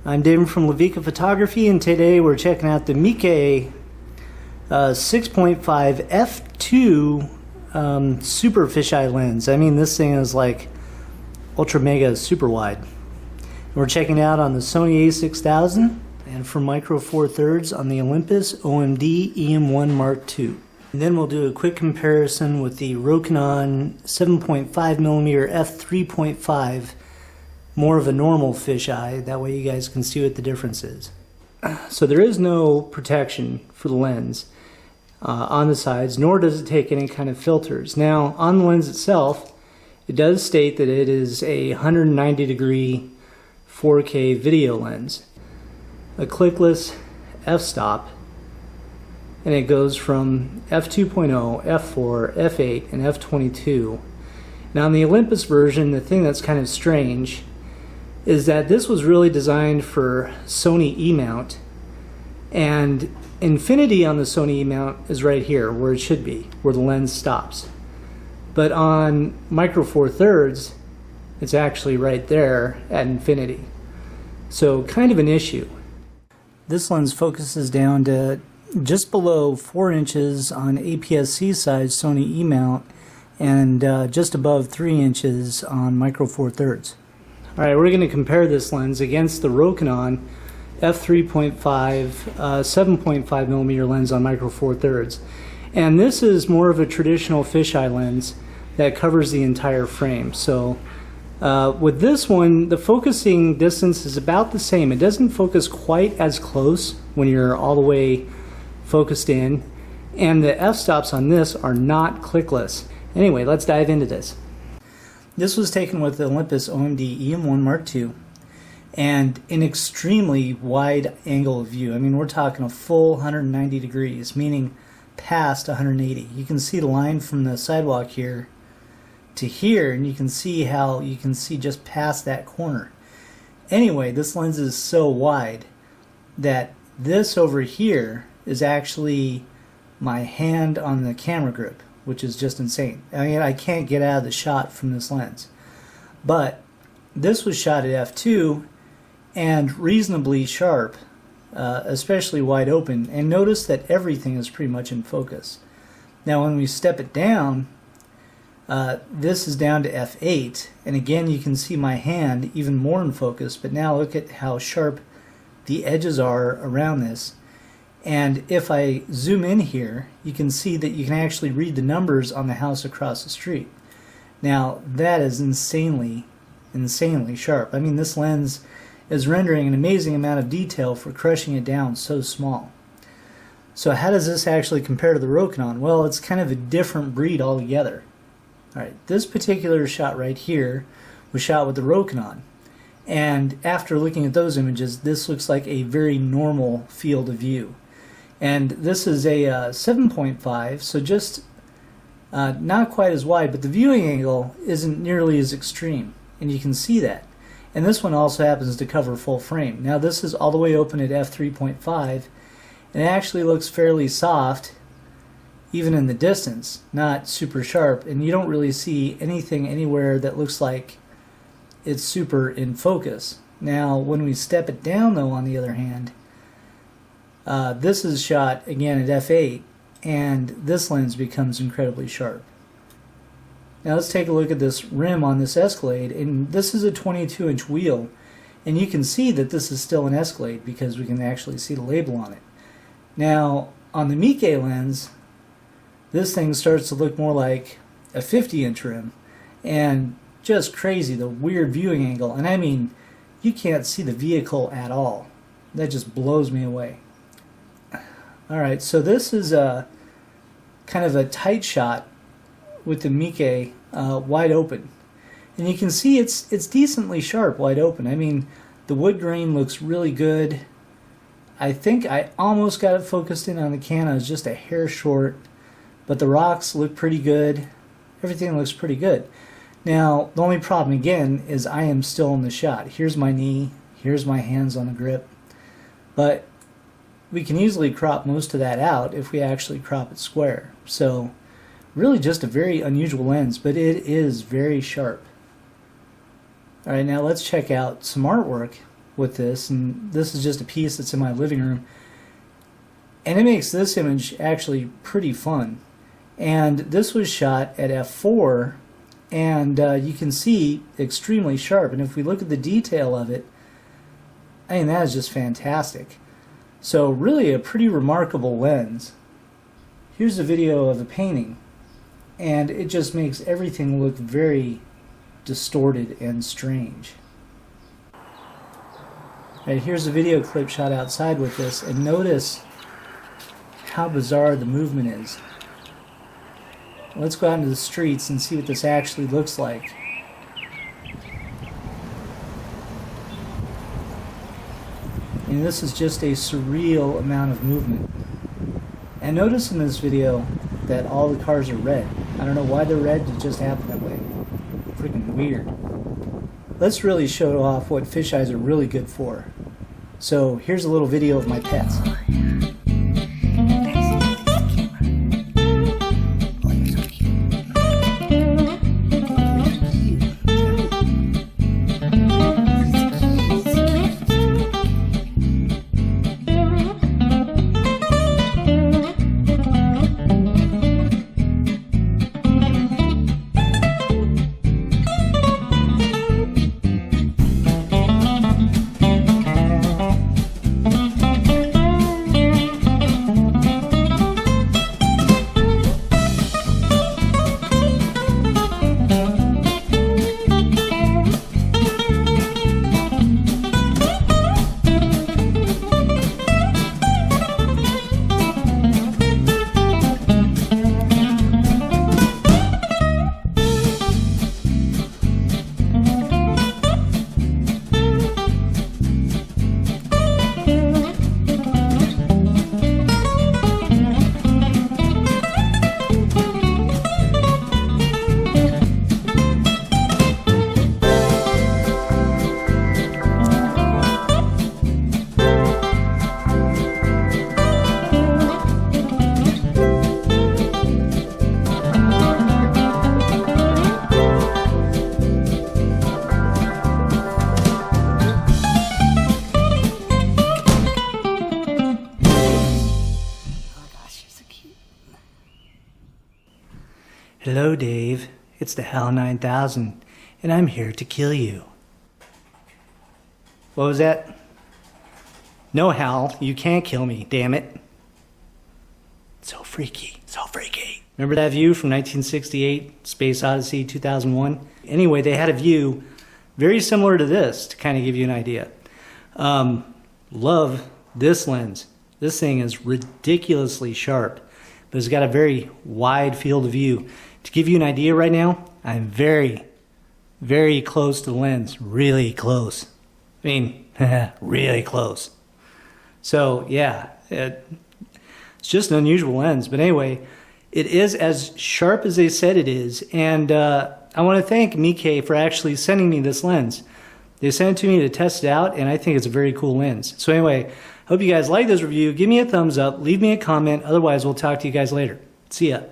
I'm David from Levika Photography, and today we're checking out the Meike 6.5 F2 Super Fisheye lens. I mean, this thing is like ultra mega super wide. We're checking it out on the Sony a6000 and for micro four thirds on the Olympus OMD-em1 II. And then we'll do a quick comparison with the Rokinon 7.5mm f3.5, more of a normal fisheye. That way you guys can see what the difference is. So there is no protection for the lens on the sides, nor does it take any kind of filters. Now on the lens itself, it does state that it is a 190-degree 4K video lens, a clickless f-stop, and it goes from f2.0, f4, f8, and f22. Now in the Olympus version, the thing that's kind of strange is that this was really designed for Sony E-mount, and infinity on the Sony E-mount is right here where it should be, where the lens stops. But on micro four thirds, it's actually right there at infinity. So kind of an issue. This lens focuses down to just below 4 inches on APS-C size Sony E-mount, and just above 3 inches on micro four thirds. Alright, we're going to compare this lens against the Rokinon f3.5 7.5mm lens on micro four thirds. And this is more of a traditional fisheye lens that covers the entire frame. So with this one, the focusing distance is about the same. It doesn't focus quite as close when you're all the way focused in, and the f-stops on this are not clickless. Anyway, let's dive into this. This was taken with the Olympus OMD-em1 II, and an extremely wide angle of view. I mean, we're talking a full 190 degrees, meaning past 180. You can see the line from the sidewalk here to here, and you can see how you can see just past that corner. Anyway, this lens is so wide that this over here is actually my hand on the camera grip, which is just insane. I mean, I can't get out of the shot from this lens. But this was shot at f2 and reasonably sharp, especially wide open, and notice that everything is pretty much in focus. Now when we step it down, this is down to f8, and again you can see my hand even more in focus, but now look at how sharp the edges are around this. And if I zoom in here, you can see that you can actually read the numbers on the house across the street. Now that is insanely sharp. I mean, this lens is rendering an amazing amount of detail for crushing it down so small. So how does this actually compare to the Rokinon? Well, it's kind of a different breed altogether. Alright, this particular shot right here was shot with the Rokinon. And after looking at those images, this looks like a very normal field of view. And this is a 7.5, so just not quite as wide, but the viewing angle isn't nearly as extreme, and you can see that. And this one also happens to cover full frame. Now this is all the way open at f3.5, and it actually looks fairly soft, even in the distance, not super sharp, and you don't really see anything anywhere that looks like it's super in focus. Now when we step it down though, on the other hand, this is shot again at f8, and this lens becomes incredibly sharp. Now let's take a look at this rim on this Escalade, and this is a 22-inch wheel, and you can see that this is still an Escalade because we can actually see the label on it. Now on the Meike lens, this thing starts to look more like a 50-inch rim, and just crazy, the weird viewing angle, and I mean, you can't see the vehicle at all. That just blows me away. Alright, so this is a kind of a tight shot with the Meike wide open. And you can see it's decently sharp wide open. I mean, the wood grain looks really good. I think I almost got it focused in on the can. I was just a hair short, but the rocks look pretty good. Everything looks pretty good. Now, the only problem again is I am still in the shot. Here's my knee, here's my hands on the grip. But we can easily crop most of that out if we actually crop it square. So really just a very unusual lens, but it is very sharp. Alright, now let's check out some artwork with this, and this is just a piece that's in my living room, and it makes this image actually pretty fun. And this was shot at f4, and you can see extremely sharp, and if we look at the detail of it, I mean, that is just fantastic. So really a pretty remarkable lens. Here's a video of a painting, and it just makes everything look very distorted and strange. Right, here's a video clip shot outside with this, and notice how bizarre the movement is. Let's go out into the streets and see what this actually looks like. And this is just a surreal amount of movement. And notice in this video that all the cars are red. I don't know why they're red, it just happened that way. Freaking weird. Let's really show off what fisheyes are really good for. So here's a little video of my pets. Hello, Dave. It's the HAL 9000, and I'm here to kill you. What was that? No, Hal, you can't kill me, damn it. So freaky, so freaky. Remember that view from 1968, Space Odyssey 2001? Anyway, they had a view very similar to this to kind of give you an idea. Love this lens. This thing is ridiculously sharp, but it's got a very wide field of view. To give you an idea right now, I'm very, very close to the lens. Really close. I mean, really close. So yeah, it's just an unusual lens. But anyway, it is as sharp as they said it is. And I want to thank Meike for actually sending me this lens. They sent it to me to test it out, and I think it's a very cool lens. So anyway, hope you guys like this review. Give me a thumbs up. Leave me a comment. Otherwise, we'll talk to you guys later. See ya.